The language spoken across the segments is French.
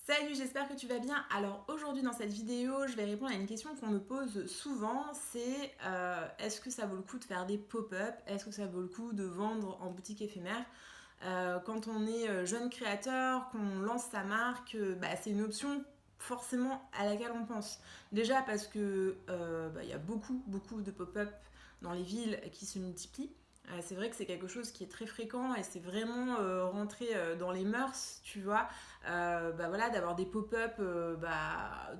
Salut, j'espère que tu vas bien. Alors aujourd'hui dans cette vidéo, je vais répondre à une question qu'on me pose souvent, c'est est-ce que ça vaut le coup de faire des pop-up? Est-ce que ça vaut le coup de vendre en boutique éphémère? Quand on est jeune créateur, qu'on lance sa marque, c'est une option forcément à laquelle on pense. Déjà parce que y a beaucoup de pop-up dans les villes qui se multiplient. C'est vrai que c'est quelque chose qui est très fréquent et c'est vraiment rentré dans les mœurs, tu vois. Voilà, d'avoir des pop-up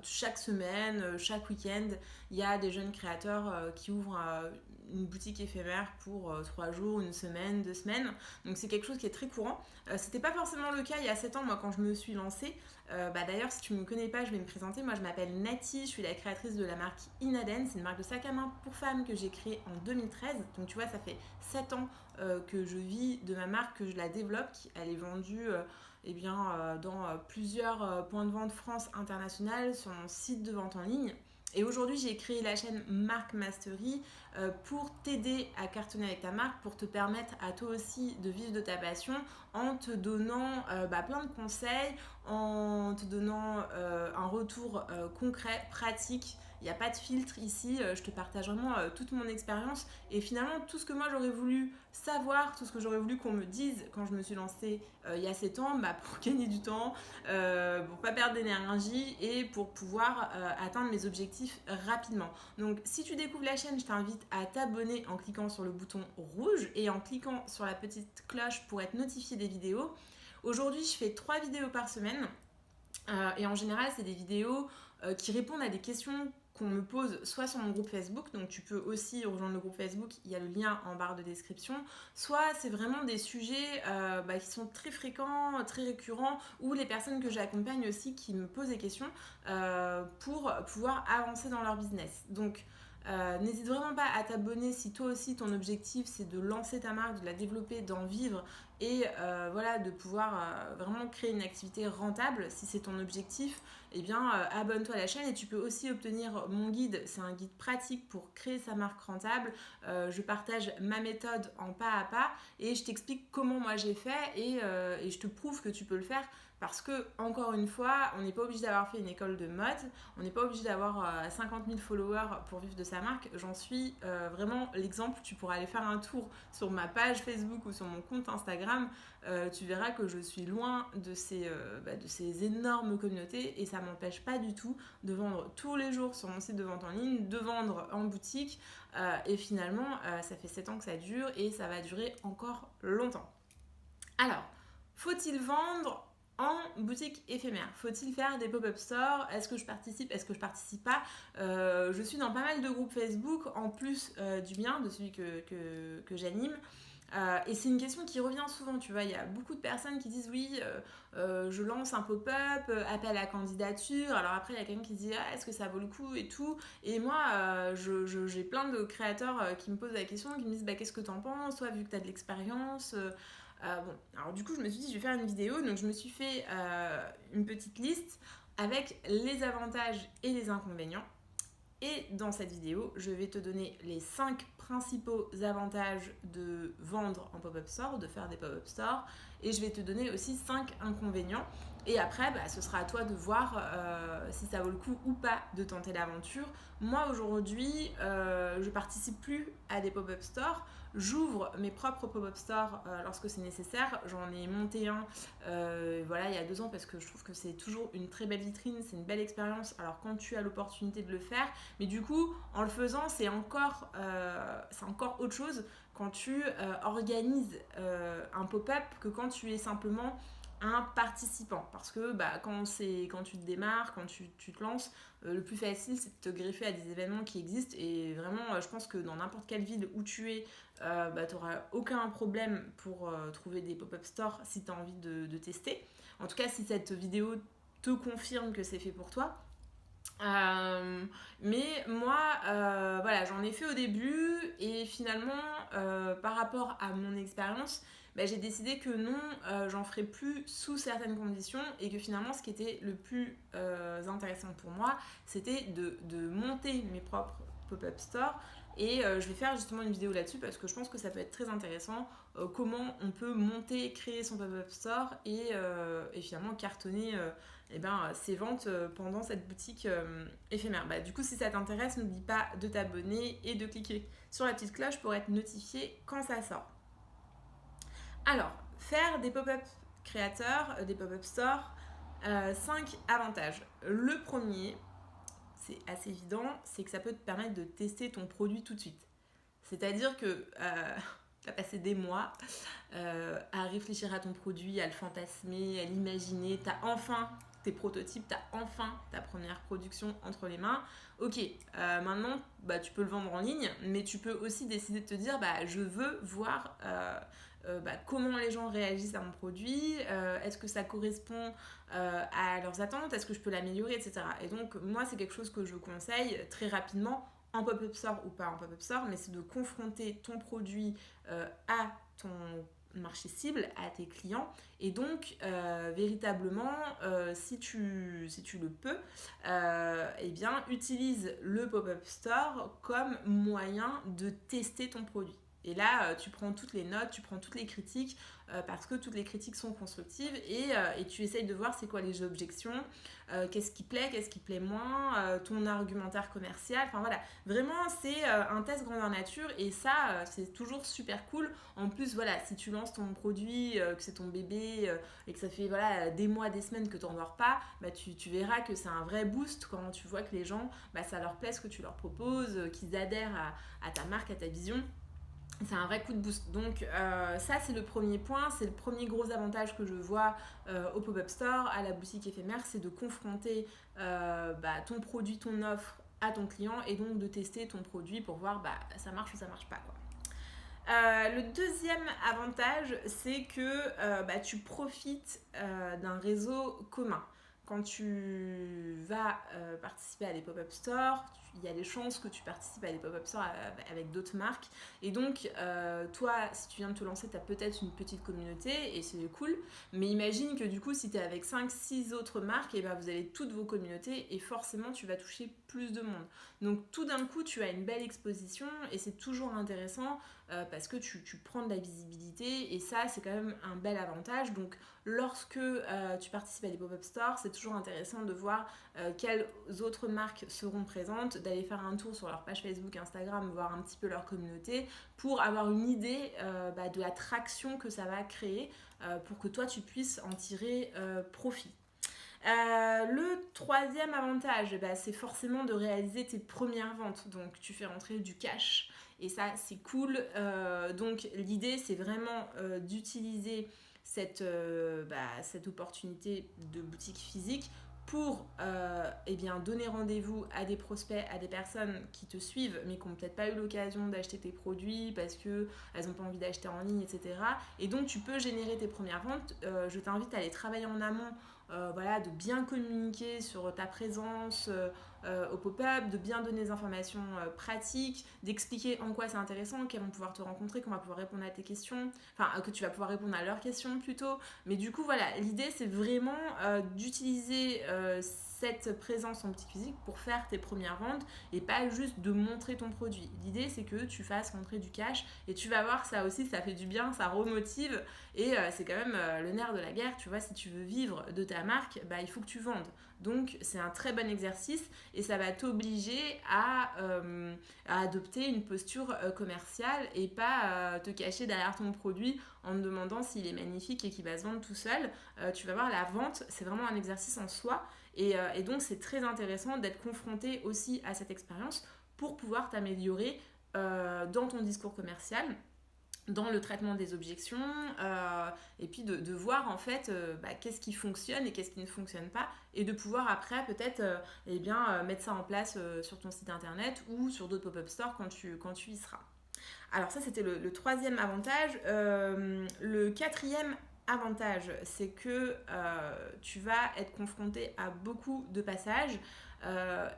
chaque semaine, chaque week-end. Il y a des jeunes créateurs qui ouvrent une boutique éphémère pour 3 jours, une semaine, 2 semaines. Donc c'est quelque chose qui est très courant. C'était pas forcément le cas il y a 7 ans, moi, quand je me suis lancée. D'ailleurs, si tu ne me connais pas, je vais me présenter. Moi, je m'appelle Nati, je suis la créatrice de la marque Inaden. C'est une marque de sac à main pour femmes que j'ai créée en 2013. Donc, tu vois, ça fait 7 ans que je vis de ma marque, que je la développe. Elle est vendue dans plusieurs points de vente France internationale sur mon site de vente en ligne. Et aujourd'hui, j'ai créé la chaîne Marque Mastery pour t'aider à cartonner avec ta marque, pour te permettre à toi aussi de vivre de ta passion en te donnant plein de conseils, en te donnant un retour concret, pratique. Il n'y a pas de filtre ici, je te partage vraiment toute mon expérience et finalement tout ce que moi j'aurais voulu savoir, tout ce que j'aurais voulu qu'on me dise quand je me suis lancée il y a 7 ans pour gagner du temps, pour pas perdre d'énergie et pour pouvoir atteindre mes objectifs rapidement. Donc si tu découvres la chaîne, je t'invite à t'abonner en cliquant sur le bouton rouge et en cliquant sur la petite cloche pour être notifié des vidéos. Aujourd'hui, je fais 3 vidéos par semaine. Et en général, c'est des vidéos qui répondent à des questions qu'on me pose soit sur mon groupe Facebook, donc tu peux aussi rejoindre le groupe Facebook, il y a le lien en barre de description, soit c'est vraiment des sujets qui sont très fréquents, très récurrents, ou les personnes que j'accompagne aussi qui me posent des questions pour pouvoir avancer dans leur business. Donc n'hésite vraiment pas à t'abonner si toi aussi ton objectif c'est de lancer ta marque, de la développer, d'en vivre et de pouvoir vraiment créer une activité rentable. Si c'est ton objectif, abonne-toi à la chaîne et tu peux aussi obtenir mon guide. C'est un guide pratique pour créer sa marque rentable. Je partage ma méthode en pas à pas et je t'explique comment moi j'ai fait et je te prouve que tu peux le faire. Parce que, encore une fois, on n'est pas obligé d'avoir fait une école de mode, on n'est pas obligé d'avoir 50 000 followers pour vivre de sa marque. J'en suis vraiment l'exemple. Tu pourras aller faire un tour sur ma page Facebook ou sur mon compte Instagram. Tu verras que je suis loin de ces énormes communautés et ça ne m'empêche pas du tout de vendre tous les jours sur mon site de vente en ligne, de vendre en boutique. Et finalement, ça fait 7 ans que ça dure et ça va durer encore longtemps. Alors, faut-il vendre en boutique éphémère? Faut-il faire des pop-up stores? Est-ce que je participe? Est-ce que je participe pas? Je suis dans pas mal de groupes Facebook, en plus du mien, de celui que j'anime. Et c'est une question qui revient souvent, tu vois, il y a beaucoup de personnes qui disent oui, je lance un pop-up, appel à candidature, alors après il y a quelqu'un qui dit est-ce que ça vaut le coup et tout, et moi j'ai plein de créateurs qui me posent la question, qui me disent qu'est-ce que t'en penses, toi vu que t'as de l'expérience. Alors du coup je me suis dit je vais faire une vidéo, donc je me suis fait une petite liste avec les avantages et les inconvénients. Et dans cette vidéo, je vais te donner les 5 principaux avantages de vendre en pop-up store, de faire des pop-up stores. Et je vais te donner aussi 5 inconvénients. Et après, ce sera à toi de voir si ça vaut le coup ou pas de tenter l'aventure. Moi, aujourd'hui, je participe plus à des pop-up stores. J'ouvre mes propres pop-up stores lorsque c'est nécessaire. J'en ai monté un il y a 2 ans parce que je trouve que c'est toujours une très belle vitrine, c'est une belle expérience. Alors quand tu as l'opportunité de le faire, mais du coup, en le faisant, c'est encore autre chose quand tu organises un pop-up que quand tu es simplement un participant. Parce que quand tu te démarres, quand tu te lances, le plus facile, c'est de te greffer à des événements qui existent. Et vraiment, je pense que dans n'importe quelle ville où tu es, tu n'auras aucun problème pour trouver des pop-up stores si tu as envie de tester. En tout cas, si cette vidéo te confirme que c'est fait pour toi. Mais moi, j'en ai fait au début et finalement, par rapport à mon expérience, j'ai décidé que non, j'en ferais plus sous certaines conditions et que finalement, ce qui était le plus intéressant pour moi, c'était de monter mes propres pop-up stores Et je vais faire justement une vidéo là-dessus parce que je pense que ça peut être très intéressant, comment on peut monter, créer son pop-up store et finalement cartonner ses ventes pendant cette boutique éphémère. Du coup, si ça t'intéresse, n'oublie pas de t'abonner et de cliquer sur la petite cloche pour être notifié quand ça sort. Alors, faire des pop-up créateurs, des pop-up stores, 5 avantages. Le premier, c'est assez évident, c'est que ça peut te permettre de tester ton produit tout de suite. C'est-à-dire que tu as passé des mois à réfléchir à ton produit, à le fantasmer, à l'imaginer, tu as enfin tes prototypes, tu as enfin ta première production entre les mains. Ok, maintenant tu peux le vendre en ligne, mais tu peux aussi décider de te dire je veux voir comment les gens réagissent à mon produit, est-ce que ça correspond à leurs attentes, est-ce que je peux l'améliorer, etc. Et donc moi c'est quelque chose que je conseille très rapidement en pop-up store ou pas en pop-up store, mais c'est de confronter ton produit à ton marché cible, à tes clients, et donc véritablement si tu le peux utilise le pop-up store comme moyen de tester ton produit. Et là, tu prends toutes les notes, tu prends toutes les critiques, parce que toutes les critiques sont constructives, et tu essayes de voir c'est quoi les objections, qu'est-ce qui plaît moins, ton argumentaire commercial, enfin voilà. Vraiment, c'est un test grandeur nature, et ça, c'est toujours super cool. En plus, voilà, si tu lances ton produit, que c'est ton bébé, et que ça fait des mois, des semaines que tu n'en dors pas, tu verras que c'est un vrai boost quand tu vois que les gens, ça leur plaît ce que tu leur proposes, qu'ils adhèrent à ta marque, à ta vision. C'est un vrai coup de boost. Donc ça c'est le premier point, c'est le premier gros avantage que je vois au pop-up store, à la boutique éphémère, c'est de confronter ton produit, ton offre à ton client, et donc de tester ton produit pour voir ça marche ou ça marche pas, quoi. Le deuxième avantage, c'est que tu profites d'un réseau commun. Quand tu vas participer à des pop-up stores, il y a des chances que tu participes à des pop-up stores avec d'autres marques. Et donc, toi, si tu viens de te lancer, tu as peut-être une petite communauté et c'est cool. Mais imagine que du coup, si tu es avec 5-6 autres marques, vous avez toutes vos communautés et forcément, tu vas toucher plus de monde. Donc, tout d'un coup, tu as une belle exposition et c'est toujours intéressant parce que tu prends de la visibilité, et ça, c'est quand même un bel avantage. Donc, lorsque tu participes à des pop-up stores, c'est toujours intéressant de voir quelles autres marques seront présentes, d'aller faire un tour sur leur page Facebook, Instagram, voir un petit peu leur communauté pour avoir une idée de la traction que ça va créer pour que toi tu puisses en tirer profit. Le troisième avantage, c'est forcément de réaliser tes premières ventes. Donc tu fais rentrer du cash et ça c'est cool. Donc l'idée c'est vraiment d'utiliser cette opportunité de boutique physique pour donner rendez-vous à des prospects, à des personnes qui te suivent mais qui n'ont peut-être pas eu l'occasion d'acheter tes produits parce qu'elles n'ont pas envie d'acheter en ligne, etc. Et donc tu peux générer tes premières ventes. Je t'invite à aller travailler en amont, de bien communiquer sur ta présence au pop-up, de bien donner des informations pratiques, d'expliquer en quoi c'est intéressant, qu'elles vont pouvoir te rencontrer, qu'on va pouvoir répondre à tes questions, que tu vas pouvoir répondre à leurs questions plutôt. Mais du coup, voilà, l'idée c'est vraiment d'utiliser cette présence en boutique physique pour faire tes premières ventes et pas juste de montrer ton produit. L'idée c'est que tu fasses rentrer du cash, et tu vas voir, ça aussi ça fait du bien, ça remotive, et c'est quand même le nerf de la guerre. Tu vois, si tu veux vivre de ta marque, il faut que tu vendes. Donc c'est un très bon exercice et ça va t'obliger à adopter une posture commerciale et pas te cacher derrière ton produit en te demandant s'il est magnifique et qu'il va se vendre tout seul. Tu vas voir, la vente c'est vraiment un exercice en soi, et donc c'est très intéressant d'être confronté aussi à cette expérience pour pouvoir t'améliorer dans ton discours commercial, dans le traitement des objections, et puis de voir en fait qu'est-ce qui fonctionne et qu'est-ce qui ne fonctionne pas, et de pouvoir après peut-être mettre ça en place sur ton site internet ou sur d'autres pop-up stores quand tu y seras. Alors ça c'était le troisième avantage. Le quatrième avantage, c'est que tu vas être confronté à beaucoup de passages,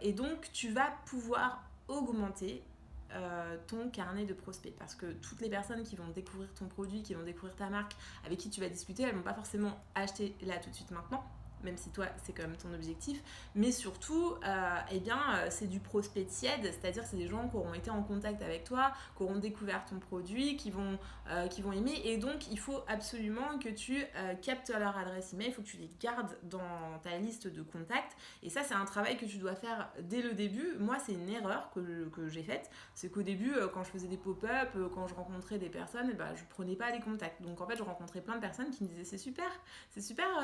et donc tu vas pouvoir augmenter ton carnet de prospects, parce que toutes les personnes qui vont découvrir ton produit, qui vont découvrir ta marque, avec qui tu vas discuter, elles vont pas forcément acheter là tout de suite maintenant, même si toi c'est quand même ton objectif, mais surtout c'est du prospect tiède, c'est-à-dire c'est des gens qui auront été en contact avec toi, qui auront découvert ton produit, qui vont aimer, et donc il faut absolument que tu captes leur adresse email, il faut que tu les gardes dans ta liste de contacts, et ça c'est un travail que tu dois faire dès le début. Moi c'est une erreur que j'ai faite, c'est qu'au début quand je faisais des pop-up, quand je rencontrais des personnes, je prenais pas les contacts, donc en fait je rencontrais plein de personnes qui me disaient c'est super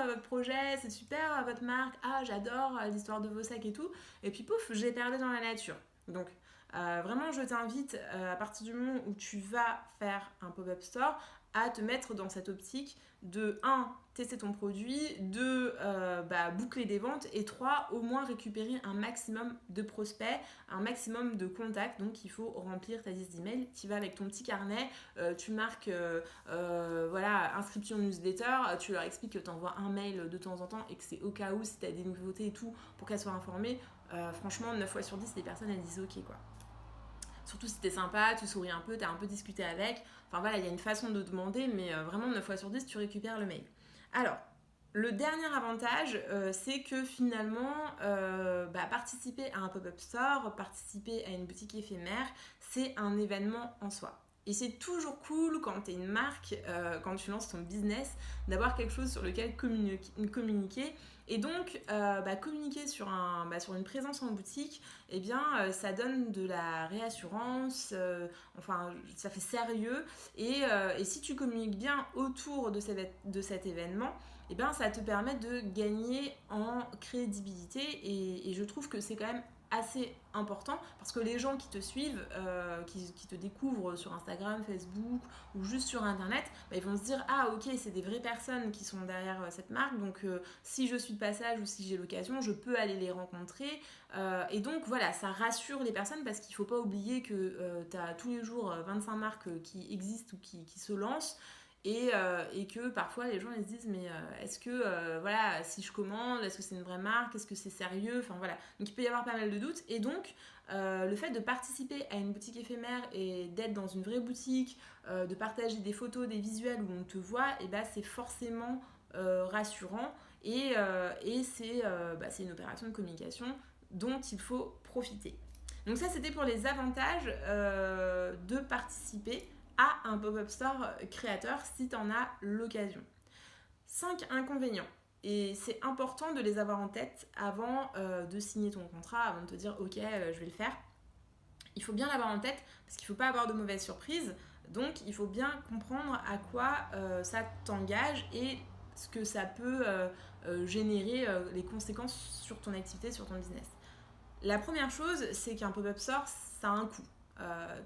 votre projet, c'est super votre marque, ah j'adore l'histoire de vos sacs et tout, et puis pouf, j'ai perdu dans la nature. Donc vraiment je t'invite à partir du moment où tu vas faire un pop-up store à te mettre dans cette optique de 1. Tester ton produit, 2. Boucler des ventes, et 3. Au moins récupérer un maximum de prospects, un maximum de contacts. Donc il faut remplir ta liste d'emails. Tu vas avec ton petit carnet, tu marques inscription newsletter, tu leur expliques que tu envoies un mail de temps en temps et que c'est au cas où si tu as des nouveautés et tout pour qu'elles soient informées. Franchement 9 fois sur 10 les personnes elles disent ok quoi. Surtout si t'es sympa, tu souris un peu, t'as un peu discuté avec. Enfin voilà, il y a une façon de demander, mais vraiment 9 fois sur 10, tu récupères le mail. Alors, le dernier avantage, c'est que finalement, participer à un pop-up store, participer à une boutique éphémère, c'est un événement en soi. Et c'est toujours cool quand tu es une marque, quand tu lances ton business, d'avoir quelque chose sur lequel communiquer. Et donc, communiquer sur une présence en boutique, ça donne de la réassurance, ça fait sérieux. Et si tu communiques bien autour de cet événement, ça te permet de gagner en crédibilité. Et je trouve que c'est quand même assez important parce que les gens qui te suivent, qui te découvrent sur Instagram, Facebook ou juste sur internet, ils vont se dire ah ok c'est des vraies personnes qui sont derrière cette marque, donc si je suis de passage ou si j'ai l'occasion je peux aller les rencontrer, et donc voilà ça rassure les personnes parce qu'il faut pas oublier que tu as tous les jours 25 marques qui existent ou qui se lancent. Et que parfois les gens ils se disent mais est-ce que si je commande, est-ce que c'est une vraie marque, est-ce que c'est sérieux, enfin voilà, donc il peut y avoir pas mal de doutes. Et donc le fait de participer à une boutique éphémère et d'être dans une vraie boutique, de partager des photos, des visuels où on te voit, c'est forcément rassurant, et c'est une opération de communication dont il faut profiter. Donc ça c'était pour les avantages de participer à un pop-up store créateur si tu en as l'occasion. 5 inconvénients. Et c'est important de les avoir en tête avant de signer ton contrat, avant de te dire ok je vais le faire. Il faut bien l'avoir en tête parce qu'il ne faut pas avoir de mauvaises surprises. Donc il faut bien comprendre à quoi ça t'engage et ce que ça peut générer, les conséquences sur ton activité, sur ton business. La première chose, c'est qu'un pop-up store, ça a un coût.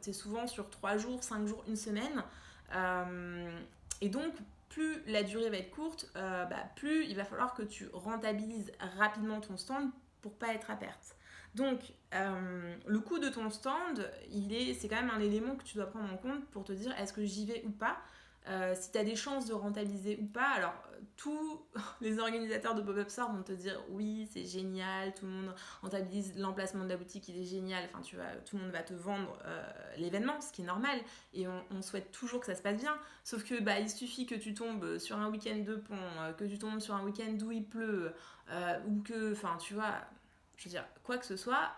Tu es souvent sur 3 jours, 5 jours, une semaine. Et donc, plus la durée va être courte, plus il va falloir que tu rentabilises rapidement ton stand pour pas être à perte. Donc, le coût de ton stand, c'est quand même un élément que tu dois prendre en compte pour te dire est-ce que j'y vais ou pas. Si tu as des chances de rentabiliser ou pas, alors tous les organisateurs de pop-up store vont te dire oui c'est génial, tout le monde rentabilise, l'emplacement de la boutique il est génial, enfin tu vois, tout le monde va te vendre l'événement, ce qui est normal, et on souhaite toujours que ça se passe bien, sauf que il suffit que tu tombes sur un week-end de pont, que tu tombes sur un week-end où il pleut, ou que, enfin tu vois, je veux dire, quoi que ce soit,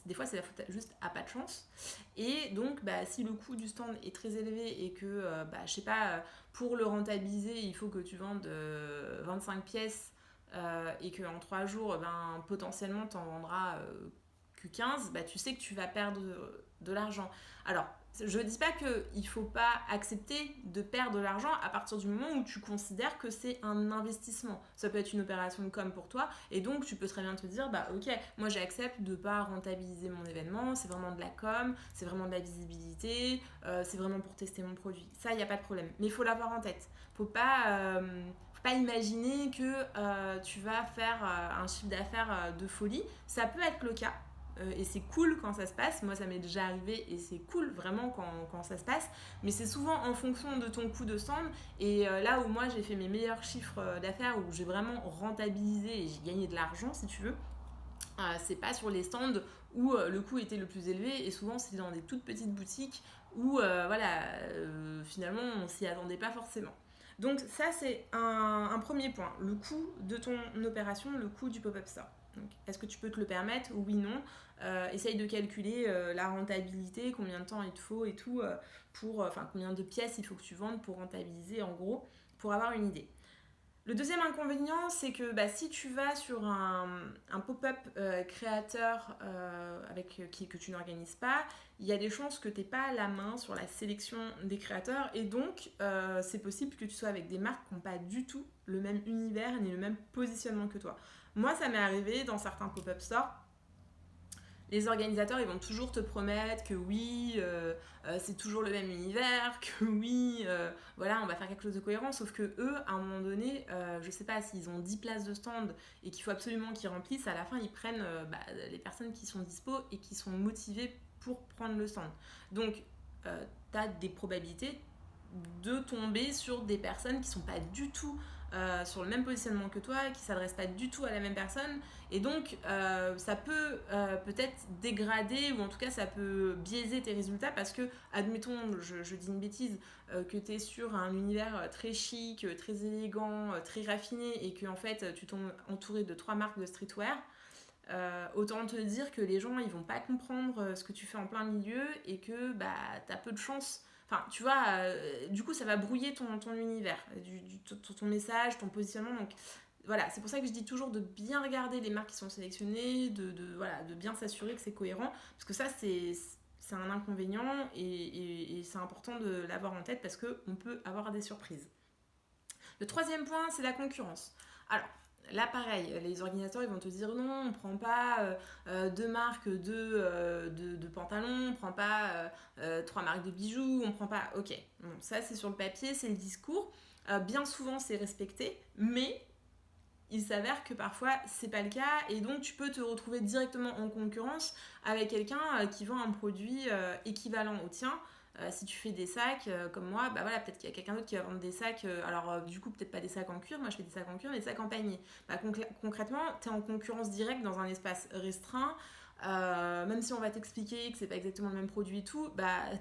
des fois c'est la faute juste à pas de chance. Et donc, si le coût du stand est très élevé et que, je sais pas, pour le rentabiliser, il faut que tu vendes 25 pièces et qu'en 3 jours, potentiellement, tu en vendras que 15, tu sais que tu vas perdre de l'argent. Alors, je dis pas qu'il faut pas accepter de perdre de l'argent à partir du moment où tu considères que c'est un investissement. Ça peut être une opération de com pour toi, et donc tu peux très bien te dire ok, moi j'accepte de pas rentabiliser mon événement, c'est vraiment de la com, c'est vraiment de la visibilité, c'est vraiment pour tester mon produit. Ça, il n'y a pas de problème. Mais il faut l'avoir en tête. Faut pas imaginer que tu vas faire un chiffre d'affaires de folie. Ça peut être le cas. Et c'est cool quand ça se passe, moi ça m'est déjà arrivé et c'est cool vraiment quand ça se passe, mais c'est souvent en fonction de ton coût de stand, et là où moi j'ai fait mes meilleurs chiffres d'affaires, où j'ai vraiment rentabilisé et j'ai gagné de l'argent si tu veux, c'est pas sur les stands où le coût était le plus élevé, et souvent c'est dans des toutes petites boutiques où finalement on s'y attendait pas forcément. Donc ça, c'est un premier point, le coût de ton opération, le coût du pop-up store. Donc, est-ce que tu peux te le permettre? Oui, non. Essaye de calculer la rentabilité, combien de temps il te faut et tout, combien de pièces il faut que tu vendes pour rentabiliser en gros, pour avoir une idée. Le deuxième inconvénient, c'est que si tu vas sur un pop-up créateur que tu n'organises pas, il y a des chances que tu n'aies pas la main sur la sélection des créateurs et donc c'est possible que tu sois avec des marques qui n'ont pas du tout le même univers ni le même positionnement que toi. Moi, ça m'est arrivé dans certains pop-up stores. Les organisateurs, ils vont toujours te promettre que oui, c'est toujours le même univers, que oui, voilà, on va faire quelque chose de cohérent. Sauf que eux, à un moment donné, je sais pas, s'ils ont 10 places de stand et qu'il faut absolument qu'ils remplissent, à la fin, ils prennent les personnes qui sont dispo et qui sont motivées pour prendre le stand. Donc, tu as des probabilités de tomber sur des personnes qui sont pas du tout sur le même positionnement que toi, qui s'adressent pas du tout à la même personne, et donc ça peut peut-être dégrader, ou en tout cas ça peut biaiser tes résultats, parce que, admettons, je dis une bêtise, que tu es sur un univers très chic, très élégant, très raffiné, et que en fait tu tombes entouré de 3 marques de streetwear. Autant te dire que les gens ils vont pas comprendre ce que tu fais en plein milieu, et que t'as peu de chance. Enfin, tu vois, du coup, ça va brouiller ton univers, ton message, ton positionnement. Donc, voilà, c'est pour ça que je dis toujours de bien regarder les marques qui sont sélectionnées, de bien s'assurer que c'est cohérent. Parce que ça, c'est un inconvénient, et c'est important de l'avoir en tête parce qu'on peut avoir des surprises. Le troisième point, c'est la concurrence. Alors, là, pareil, les organisateurs, ils vont te dire non, on ne prend pas deux marques de pantalons, on ne prend pas 3 marques de bijoux, on ne prend pas... Ok, bon, ça c'est sur le papier, c'est le discours. Bien souvent, c'est respecté, mais il s'avère que parfois, c'est pas le cas, et donc tu peux te retrouver directement en concurrence avec quelqu'un qui vend un produit équivalent au tien. Si tu fais des sacs comme moi, voilà, peut-être qu'il y a quelqu'un d'autre qui va vendre des sacs, du coup peut-être pas des sacs en cuir, moi je fais des sacs en cuir, mais des sacs en panier. Concrètement, tu es en concurrence directe dans un espace restreint, même si on va t'expliquer que c'est pas exactement le même produit et tout,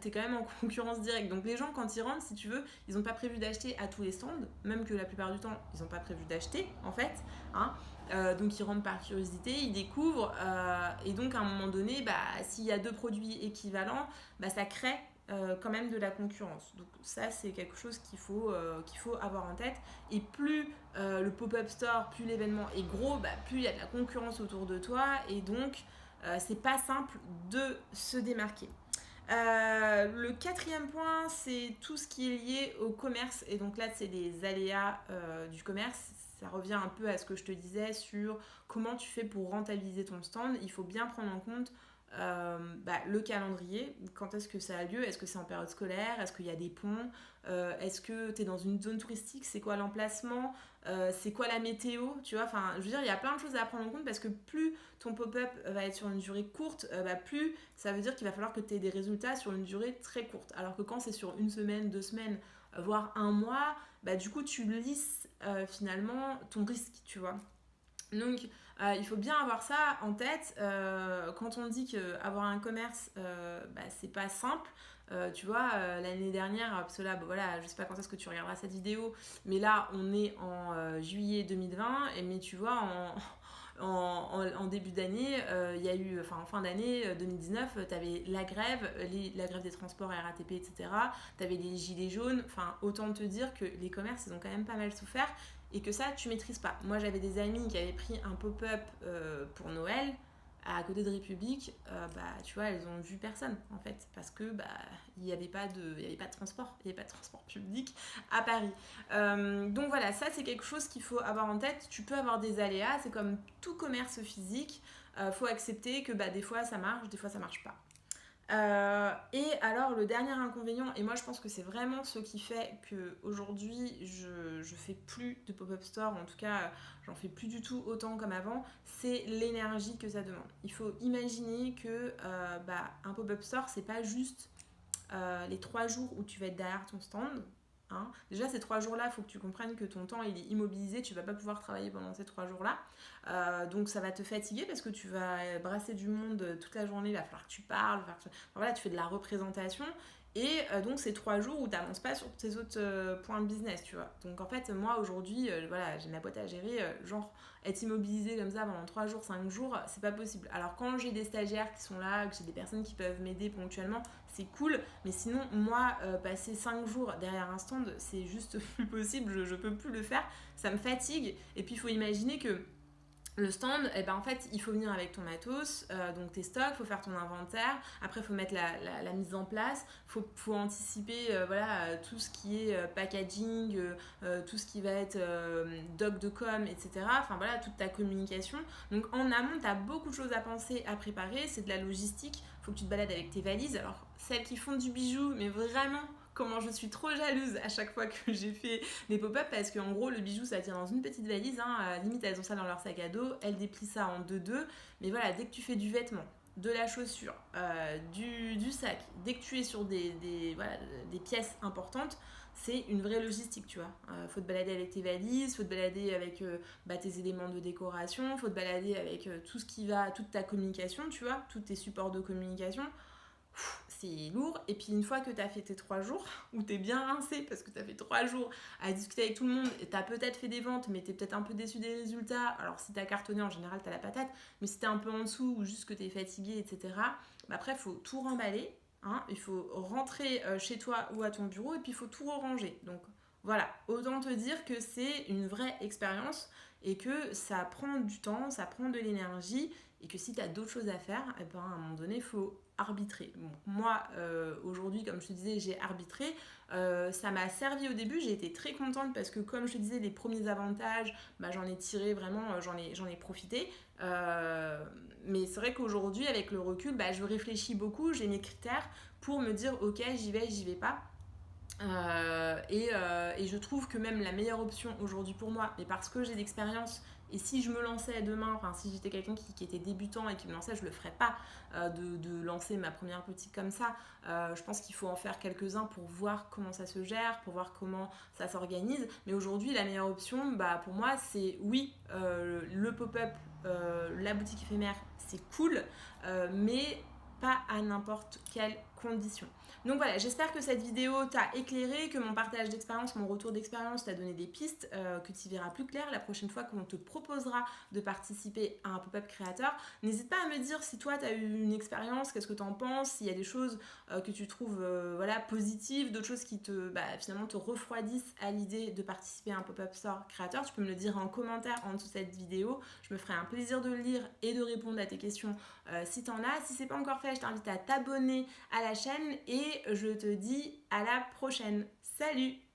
t'es quand même en concurrence directe. Donc les gens, quand ils rentrent, si tu veux, ils n'ont pas prévu d'acheter à tous les stands, même que la plupart du temps, ils n'ont pas prévu d'acheter en fait, hein. Donc ils rentrent par curiosité, ils découvrent, et donc à un moment donné, s'il y a 2 produits équivalents, ça crée quand même de la concurrence. Donc ça, c'est quelque chose qu'il faut avoir en tête. Et plus le pop-up store, plus l'événement est gros, plus il y a de la concurrence autour de toi, et donc c'est pas simple de se démarquer. Le quatrième point, c'est tout ce qui est lié au commerce, et donc là c'est les aléas du commerce. Ça revient un peu à ce que je te disais sur comment tu fais pour rentabiliser ton stand. Il faut bien prendre en compte le calendrier, quand est-ce que ça a lieu, est-ce que c'est en période scolaire, est-ce qu'il y a des ponts, est-ce que tu es dans une zone touristique, c'est quoi l'emplacement, c'est quoi la météo, tu vois, enfin je veux dire, il y a plein de choses à prendre en compte, parce que plus ton pop-up va être sur une durée courte, plus ça veut dire qu'il va falloir que tu aies des résultats sur une durée très courte, alors que quand c'est sur 1 semaine, 2 semaines, voire 1 mois, du coup tu lisses finalement ton risque, tu vois. Donc il faut bien avoir ça en tête quand on dit qu'avoir un commerce c'est pas simple. Tu vois, l'année dernière, parce que là, je sais pas quand est-ce que tu regarderas cette vidéo, mais là on est en juillet 2020, mais tu vois, en début d'année, il y a eu, en fin d'année 2019, tu avais la grève, la grève des transports RATP, etc. Tu avais les gilets jaunes, autant te dire que les commerces, ils ont quand même pas mal souffert, et que ça, tu maîtrises pas. Moi, j'avais des amis qui avaient pris un pop-up pour Noël à côté de République, tu vois, elles ont vu personne en fait, parce que il n'y avait pas de transport, il n'y avait pas de transport public à Paris. Donc voilà, ça c'est quelque chose qu'il faut avoir en tête. Tu peux avoir des aléas, c'est comme tout commerce physique, faut accepter que des fois ça marche, des fois ça marche pas. Et alors le dernier inconvénient, et moi je pense que c'est vraiment ce qui fait qu'aujourd'hui je fais plus de pop-up store, en tout cas j'en fais plus du tout autant comme avant, c'est l'énergie que ça demande. Il faut imaginer que un pop-up store, c'est pas juste les 3 jours où tu vas être derrière ton stand. Hein. Déjà ces 3 jours là, il faut que tu comprennes que ton temps il est immobilisé, tu vas pas pouvoir travailler pendant ces 3 jours là, donc ça va te fatiguer parce que tu vas brasser du monde toute la journée, il va falloir que tu parles, tu fais de la représentation, Et donc c'est 3 jours où tu n'avances pas sur tes autres points de business, tu vois. Donc en fait, moi aujourd'hui, voilà, j'ai ma boîte à gérer, genre être immobilisée comme ça pendant 3 jours, 5 jours, c'est pas possible. Alors quand j'ai des stagiaires qui sont là, que j'ai des personnes qui peuvent m'aider ponctuellement, c'est cool. Mais sinon, moi, passer 5 jours derrière un stand, c'est juste plus possible, je peux plus le faire. Ça me fatigue. Et puis il faut imaginer que le stand, eh ben en fait, il faut venir avec ton matos, donc tes stocks, il faut faire ton inventaire. Après, il faut mettre la mise en place. Faut anticiper voilà, tout ce qui est packaging, tout ce qui va être doc de com, etc. Enfin voilà, toute ta communication. Donc en amont, tu as beaucoup de choses à penser, à préparer. C'est de la logistique. Il faut que tu te balades avec tes valises. Alors, celles qui font du bijou, mais vraiment, comment je suis trop jalouse à chaque fois que j'ai fait des pop-up parce qu'en gros le bijou ça tient dans une petite valise, hein, limite elles ont ça dans leur sac à dos, elles déplient ça en deux, mais voilà, dès que tu fais du vêtement, de la chaussure, du sac, dès que tu es sur voilà, des pièces importantes, c'est une vraie logistique, tu vois. Faut te balader avec tes valises, faut te balader avec tes éléments de décoration, faut te balader avec tout ce qui va, toute ta communication, tu vois, tous tes supports de communication. C'est lourd. Et puis une fois que tu as fait tes 3 jours, où tu es bien rincé parce que tu as fait 3 jours à discuter avec tout le monde, et tu as peut-être fait des ventes, mais tu es peut-être un peu déçu des résultats. Alors si tu as cartonné, en général, tu as la patate. Mais si tu es un peu en dessous ou juste que tu es fatigué, etc., bah après, il faut tout remballer. Hein, il faut rentrer chez toi ou à ton bureau et puis il faut tout ranger. Donc voilà, autant te dire que c'est une vraie expérience et que ça prend du temps, ça prend de l'énergie et que si tu as d'autres choses à faire, eh ben, à un moment donné, il faut arbitrer. Bon, moi, aujourd'hui, comme je te disais, j'ai arbitré. Ça m'a servi au début, j'ai été très contente parce que, comme je te disais, les premiers avantages, bah, j'en ai tiré vraiment, j'en ai profité. Mais c'est vrai qu'aujourd'hui, avec le recul, bah, je réfléchis beaucoup, j'ai mes critères pour me dire, ok, j'y vais pas. Et je trouve que même la meilleure option aujourd'hui pour moi, mais parce que j'ai d'expérience, et si je me lançais demain, enfin si j'étais quelqu'un qui était débutant et qui me lançait, je le ferais pas de lancer ma première boutique comme ça. Je pense qu'il faut en faire quelques-uns pour voir comment ça se gère, pour voir comment ça s'organise. Mais aujourd'hui, la meilleure option, bah, pour moi, c'est oui, le pop-up, la boutique éphémère, c'est cool, mais pas à n'importe quelle condition. Donc voilà, j'espère que cette vidéo t'a éclairé, que mon partage d'expérience, mon retour d'expérience t'a donné des pistes, que tu y verras plus clair la prochaine fois qu'on te proposera de participer à un pop-up créateur. N'hésite pas à me dire si toi tu as eu une expérience, qu'est-ce que tu en penses, s'il y a des choses que tu trouves voilà, positives, d'autres choses qui finalement te refroidissent à l'idée de participer à un pop-up store créateur. Tu peux me le dire en commentaire en dessous de cette vidéo. Je me ferai un plaisir de le lire et de répondre à tes questions si tu en as. Si ce n'est pas encore fait, je t'invite à t'abonner à la chaîne et je te dis à la prochaine. Salut!